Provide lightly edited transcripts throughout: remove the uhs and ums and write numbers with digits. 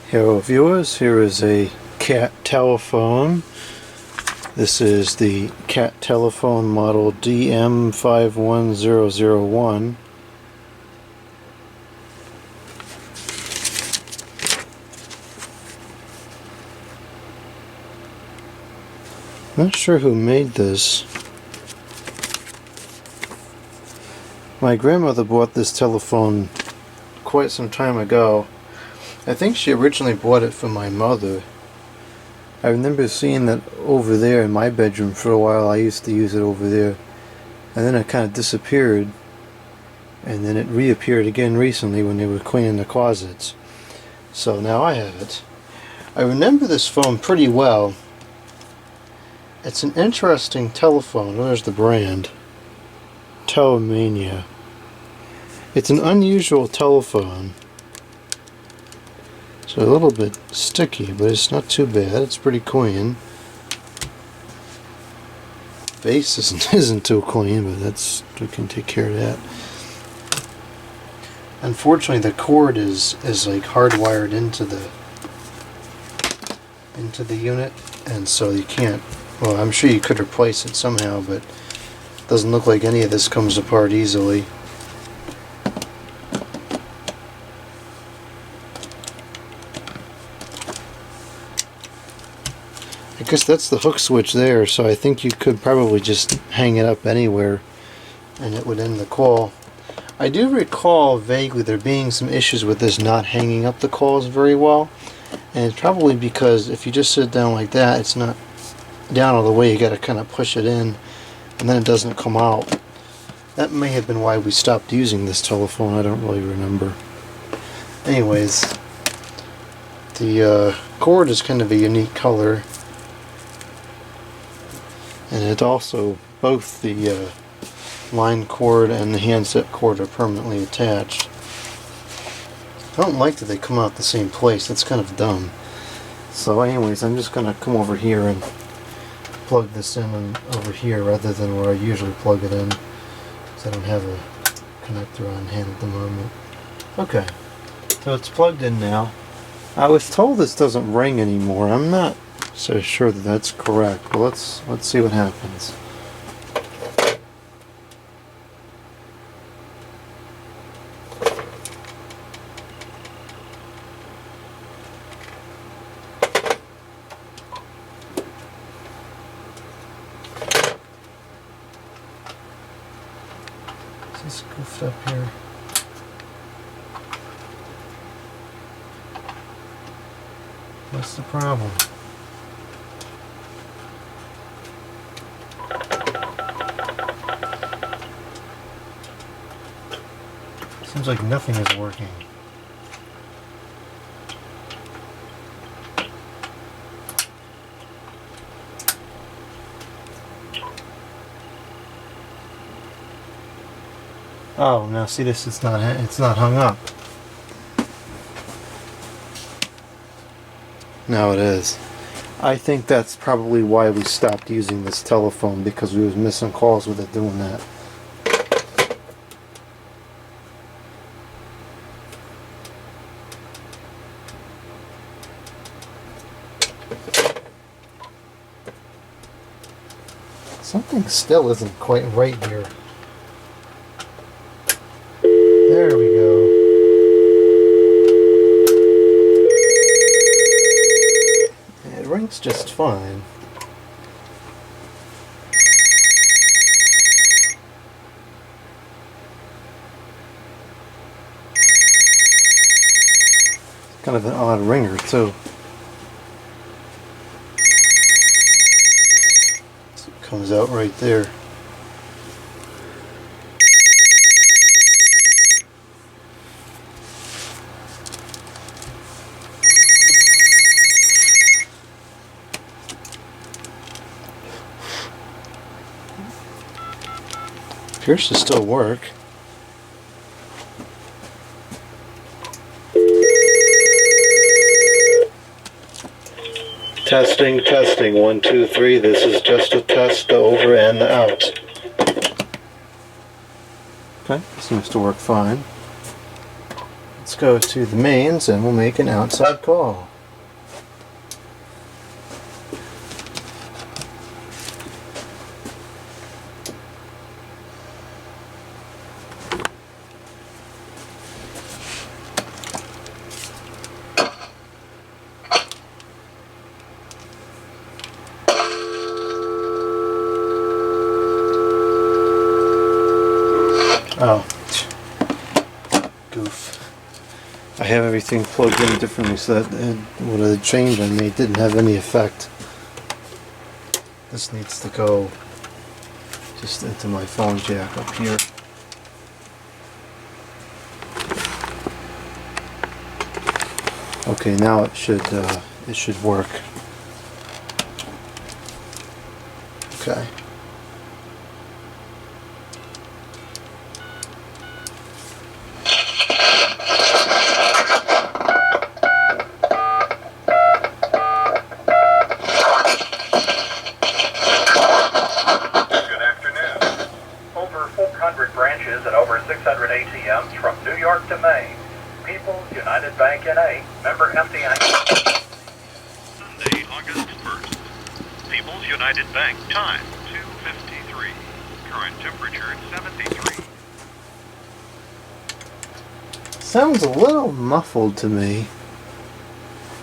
Hello viewers, here is a cat telephone. This is the cat telephone model DM-51-001. Not sure who made this. My grandmother bought this telephone quite some time ago. I think she originally bought it for my mother. I remember seeing that over there in my bedroom for a while. I used to use it over there. And then it kind of disappeared. And then it reappeared again recently when they were cleaning the closets. So now I have it. I remember this phone pretty well. It's an interesting telephone. Where's the brand? Telemania. It's an unusual telephone. So a little bit sticky, but it's not too bad. It's pretty clean. Base isn't too clean, but we can take care of that. Unfortunately, the cord is like hardwired into the unit, and so you can't. Well, I'm sure you could replace it somehow, but it doesn't look like any of this comes apart easily. I guess that's the hook switch there, so I think you could probably just hang it up anywhere and it would end the call. I do recall vaguely there being some issues with this not hanging up the calls very well, and it's probably because if you just sit down like that, it's not down all the way. You got to kind of push it in and then it doesn't come out. That may have been why we stopped using this telephone. I don't really remember. Anyways, the cord is kind of a unique color. And it also, both the line cord and the handset cord are permanently attached. I don't like that they come out the same place. That's kind of dumb. So anyways, I'm just going to come over here and plug this in over here rather than where I usually plug it in, because I don't have a connector on hand at the moment. Okay, so it's plugged in now. I was told this doesn't ring anymore. I'm not so sure that that's correct, but let's see what happens. Is this goofed up here? What's the problem? Seems like nothing is working. Oh, now see this, it's not hung up. Now it is. I think that's probably why we stopped using this telephone, because we was missing calls with it doing that. Something still isn't quite right here. There we go. It rings just fine. It's kind of an odd ringer too. Comes out right there. Appears to still work. Testing, testing, 1, 2, 3. This is just a test, the over and the out. Okay, seems to work fine. Let's go to the mains and we'll make an outside call. Oh, goof. I have everything plugged in differently so that what the change I made didn't have any effect. This needs to go just into my phone jack up here. Okay, now it should work. Okay. Branches and over 600 ATMs from New York to Maine. People's United Bank N.A. Member FDIC. Sunday, August 1st. People's United Bank. Time 2:53. Current temperature 73. Sounds a little muffled to me.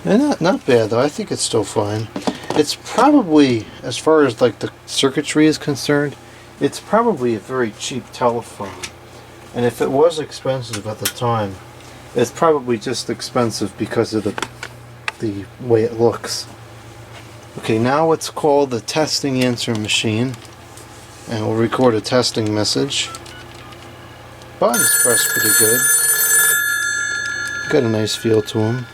And not bad though. I think it's still fine. It's probably, as far as like the circuitry is concerned, it's probably a very cheap telephone. And if it was expensive at the time, it's probably just expensive because of the way it looks. Okay, now let's call the testing answer machine and we'll record a testing message. Buttons press pretty good. Got a nice feel to them.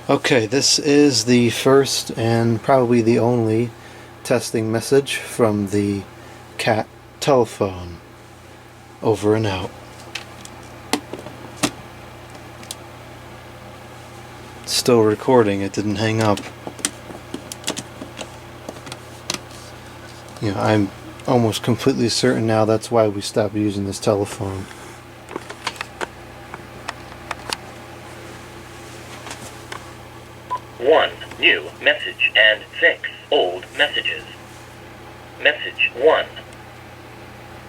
Okay, this is the first and probably the only testing message from the CAT telephone. Over and out. It's still recording, it didn't hang up. You know, I'm almost completely certain now that's why we stopped using this telephone. One new message and 6 old messages. Message 1.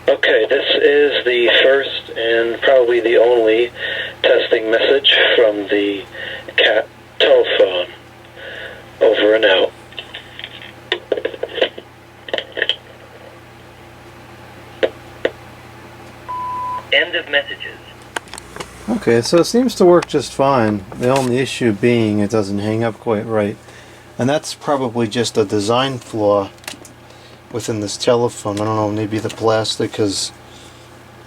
Okay, this is the first and probably the only testing message from the CAT telephone. Over and out. End of messages. Okay, so it seems to work just fine. The only issue being it doesn't hang up quite right. And that's probably just a design flaw within this telephone. I don't know, maybe the plastic has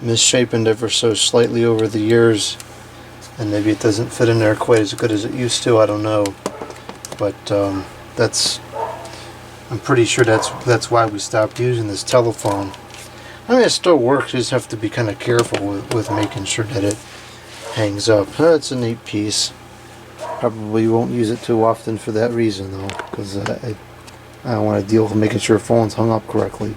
misshapen ever so slightly over the years. And maybe it doesn't fit in there quite as good as it used to, I don't know. But I'm pretty sure that's why we stopped using this telephone. I mean, it still works, you just have to be kind of careful with making sure that it hangs up. It's a neat piece. Probably won't use it too often for that reason though, because I don't want to deal with making sure phones hung up correctly.